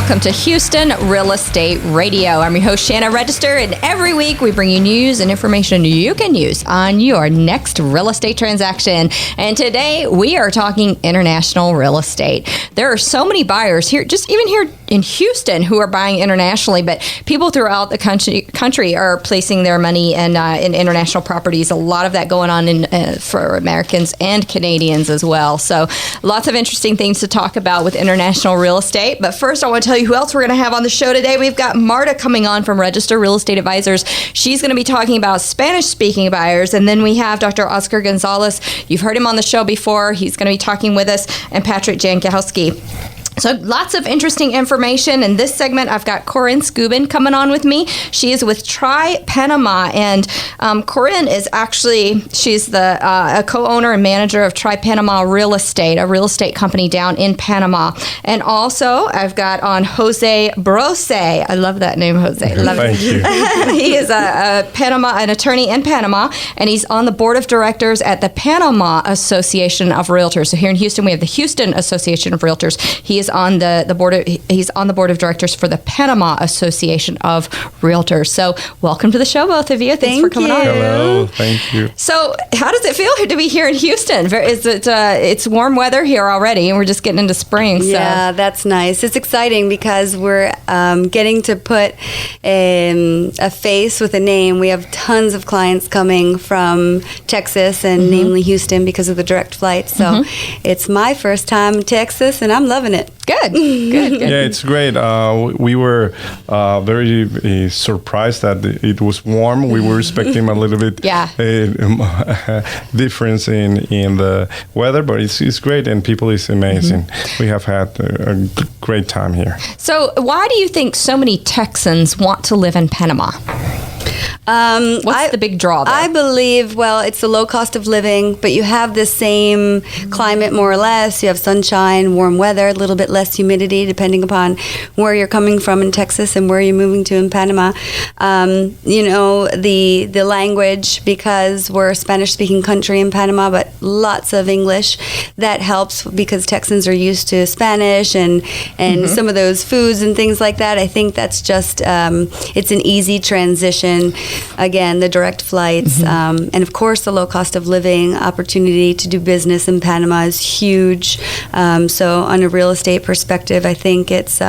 welcome to Houston Real Estate Radio. I'm your host, Shannon Register, and every week we bring you news and information you can use on your next real estate transaction. And today we are talking international real estate. There are so many buyers here, just even here in Houston, who are buying internationally, but people throughout the country are placing their money in international properties. A lot of that going on for Americans and Canadians as well. So lots of interesting things to talk about with international real estate. But first, I want to tell you who else we're going to have on the show today. We've got Marta coming on from Register Real Estate Advisors. She's going to be talking about Spanish-speaking buyers. And then we have Dr. Oscar Gonzalez. You've heard him on the show before. He's going to be talking with us. And Patrick Jankowski. So lots of interesting information. In this segment, I've got Corrin Skubin coming on with me. She is with Panama, and Corrin is she's the a co-owner and manager of Panama Real Estate, a real estate company down in Panama. And also, I've got on Jose Broce. I love that name, Jose. Love Thank you. He is an attorney in Panama, and he's on the board of directors at the Panama Association of Realtors. So here in Houston, we have the Houston Association of Realtors. He is on the board. He's on the board of directors for the Panama Association of Realtors. So welcome to the show, both of you. Thanks for coming on. Hello, thank you. So how does it feel to be here in Houston? It's warm weather here already, and we're just getting into spring. So. Yeah, that's nice. It's exciting because we're getting to put a face with a name. We have tons of clients coming from Texas and namely Houston because of the direct flight. So it's my first time in Texas, and I'm loving it. Good. Yeah, it's great. We were very surprised that it was warm. We were expecting a little bit difference in the weather, but it's great, and people is amazing. We have had a great time here. So why do you think so many Texans want to live in Panama? What's the big draw there? I believe, it's the low cost of living, but you have the same climate more or less. You have sunshine, warm weather, a little bit less humidity depending upon where you're coming from in Texas and where you're moving to in Panama. The language, because we're a Spanish-speaking country in Panama, but lots of English. That helps because Texans are used to Spanish and some of those foods and things like that. I think that's just, it's an easy transition. Again, the direct flights, and of course the low cost of living, opportunity to do business in Panama is huge. So on a real estate perspective, I think it's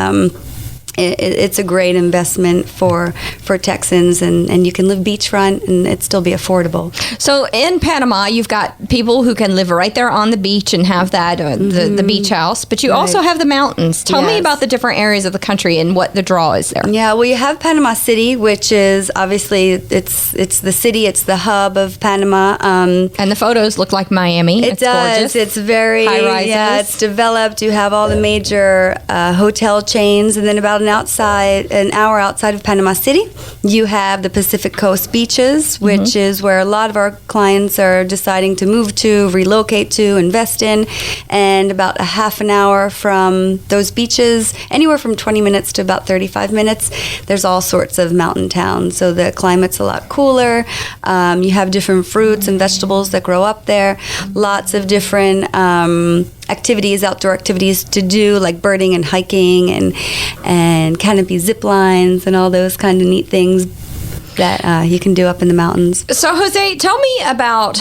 a great investment for Texans, and you can live beachfront and it still be affordable. So in Panama, you've got people who can live right there on the beach and have that the beach house, but you also have the mountains. Tell me about the different areas of the country and what the draw is there. Yeah, well, you have Panama City, which is obviously it's the city, it's the hub of Panama. And the photos look like Miami. It does. Gorgeous. It's very high rises. Yeah, it's developed. You have all the major hotel chains, and then about an hour outside of Panama City, you have the Pacific Coast beaches, which is where a lot of our clients are deciding to move to, relocate to, invest in. And about a half an hour from those beaches, anywhere from 20 minutes to about 35 minutes, there's all sorts of mountain towns. So the climate's a lot cooler. You have different fruits and vegetables that grow up there. Lots of different outdoor activities to do, like birding and hiking and canopy zip lines and all those kind of neat things that you can do up in the mountains. So Jose, tell me about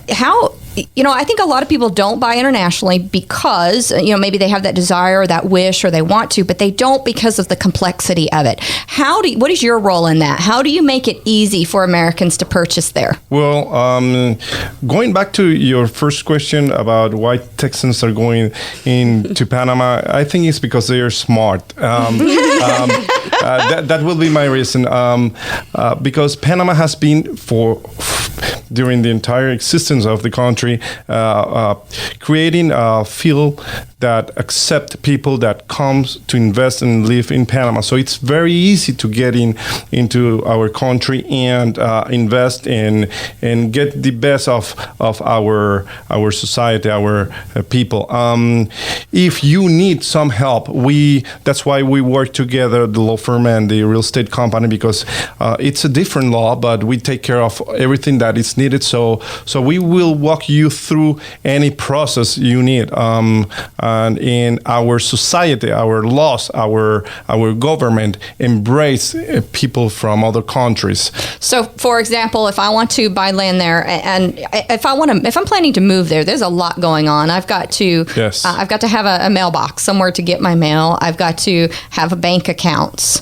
how I think a lot of people don't buy internationally because, maybe they have that desire or that wish or they want to, but they don't because of the complexity of it. What is your role in that? How do you make it easy for Americans to purchase there? Well, going back to your first question about why Texans are going into Panama, I think it's because they are smart. That will be my reason. Because Panama has been during the entire existence of the country, creating a field that accept people that comes to invest and live in Panama. So it's very easy to get into our country and invest and get the best of our society, our people. If you need some help, that's why we work together, the law firm and the real estate company, because it's a different law, but we take care of everything that is needed. So we will walk you through any process you need. And in our society, our laws, our government embrace people from other countries. So, for example, if I want to buy land there, and if I'm planning to move there, there's a lot going on. I've got to have a mailbox somewhere to get my mail. I've got to have bank accounts.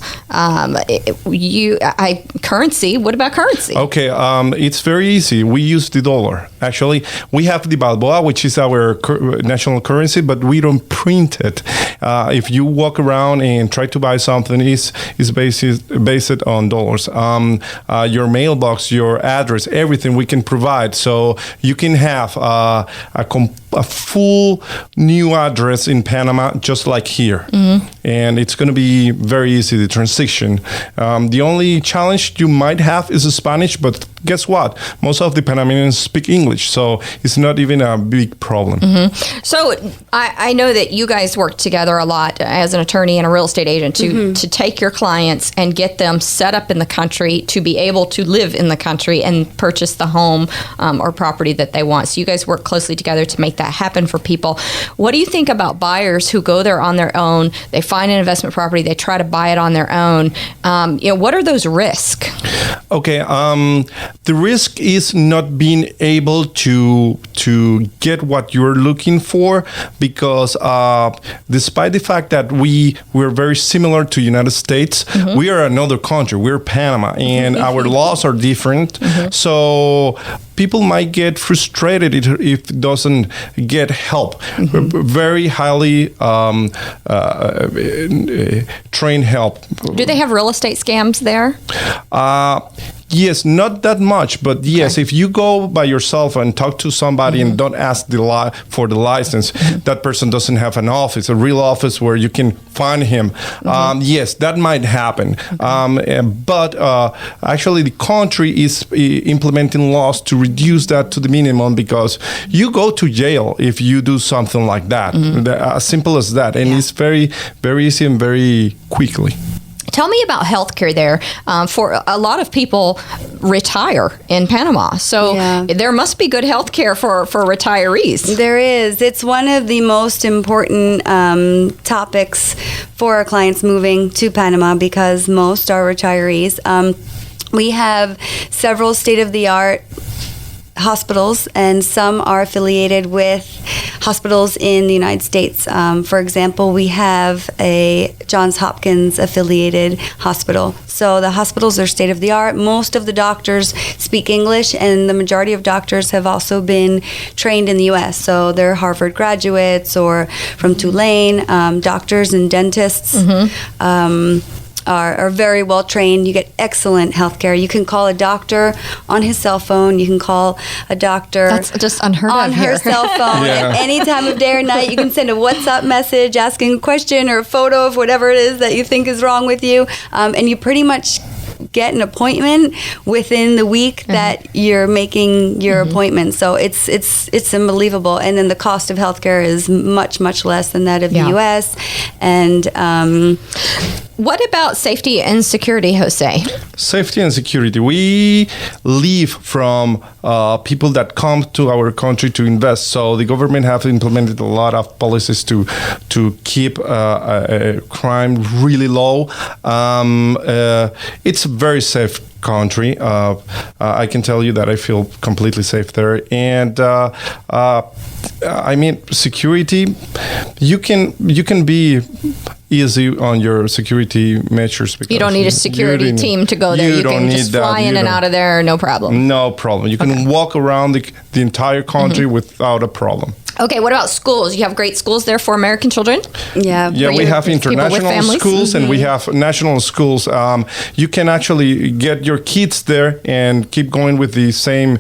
Currency. What about currency? Okay, it's very easy. We use the dollar. Actually, we have the Balboa, which is our national currency, but we don't print it. If you walk around and try to buy something, it's based on dollars. Your mailbox, your address, everything we can provide. So you can have a full new address in Panama, just like here. Mm-hmm. And it's going to be very easy, the transition. The only challenge you might have is Spanish, but guess what? Most of the Panamanians speak English, so it's not even a big problem. Mm-hmm. So I know that you guys work together a lot as an attorney and a real estate agent to take your clients and get them set up in the country to be able to live in the country and purchase the home or property that they want. So you guys work closely together to make that happen for people. What do you think about buyers who go there on their own? They find an investment property, they try to buy it on their own. What are those risks? Okay, the risk is not being able to get what you're looking for, because despite the fact that we're very similar to United States, we are another country. We're Panama, and our laws are different. So people might get frustrated if it doesn't get help. Very highly trained help. Do they have real estate scams there? Yes, not that much, but yes, if you go by yourself and talk to somebody and don't ask for the license, that person doesn't have an office, a real office where you can find him. Yes, that might happen. But actually, the country is implementing laws to reduce that to the minimum, because you go to jail if you do something like that. As simple as that. And it's very, very easy and very quickly. Tell me about healthcare there. For a lot of people retire in Panama, so there must be good healthcare for retirees. There is. It's one of the most important topics for our clients moving to Panama, because most are retirees. We have several state-of-the-art hospitals, and some are affiliated with hospitals in the United States. For example, we have a Johns Hopkins affiliated hospital. So the hospitals are state of the art. Most of the doctors speak English, and the majority of doctors have also been trained in the U.S. So they're Harvard graduates or from Tulane. Doctors and dentists are very well trained. You get excellent health care. You can call a doctor on his cell phone. You can call a doctor That's just unheard on of her here. cell phone at any time of day or night. You can send a WhatsApp message asking a question or a photo of whatever it is that you think is wrong with you, and you pretty much get an appointment within the week that you're making your appointment. So it's unbelievable. And then the cost of healthcare is much, much less than that of the U.S. And what about safety and security, Jose? Safety and security. We live from people that come to our country to invest. So the government have implemented a lot of policies to keep crime really low. It's a very safe country. I can tell you that I feel completely safe there. And I mean, security. You can be easy on your security measures, because you don't need a security team to go there. You can just fly in and out of there, no problem. No problem. You can walk around the entire country without a problem. Okay, what about schools? You have great schools there for American children? Yeah, we have international schools and we have national schools. You can actually get your kids there and keep going with the same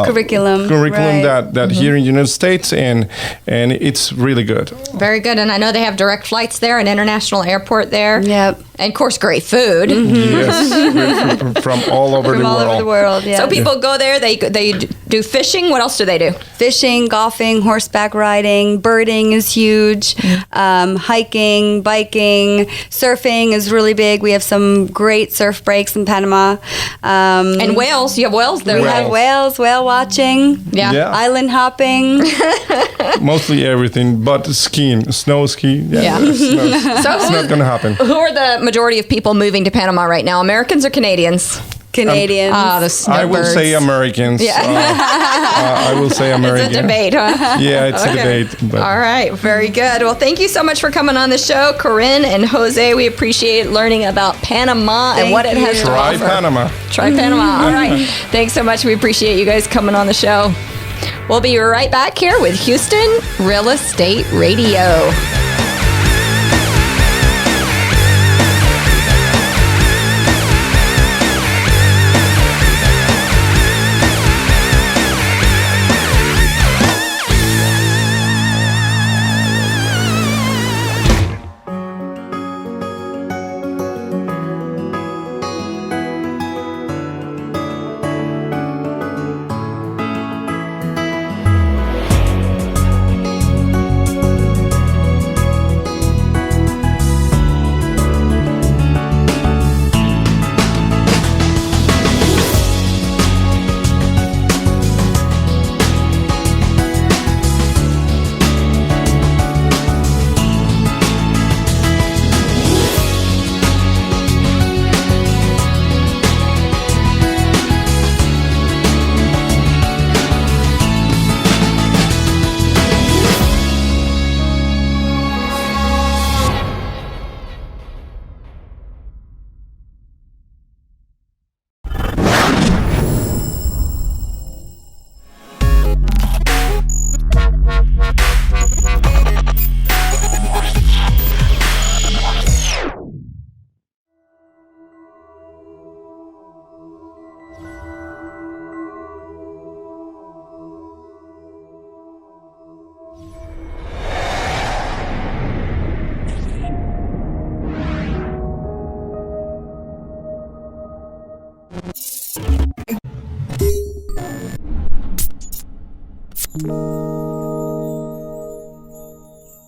curriculum that here in the United States, and it's really good. Very good, and I know they have direct flights there, an international airport there. Yep. And of course, great food. Yes, from all over the world. Yeah. So people go there, they do fishing. What else do they do? Fishing, golfing, horseback riding, birding is huge. Hiking, biking, surfing is really big. We have some great surf breaks in Panama. And whales. You have whales there. We Whales. have whales, whale watching, Yeah. island hopping. Mostly everything, but skiing, snow ski. Yeah. It's not going to happen. Who are the majority of people moving to Panama right now? Americans or Canadians? Canadians. The snowbirds. I will say Americans. Yeah. I will say Americans. It's a debate, huh? Yeah, it's Okay. a debate. But All right, very good. Well, thank you so much for coming on the show, Corrin and Jose. We appreciate learning about Panama and Thank what it has you. to try offer. Panama. Try Panama. All right. Thanks so much. We appreciate you guys coming on the show. We'll be right back here with Houston Real Estate Radio.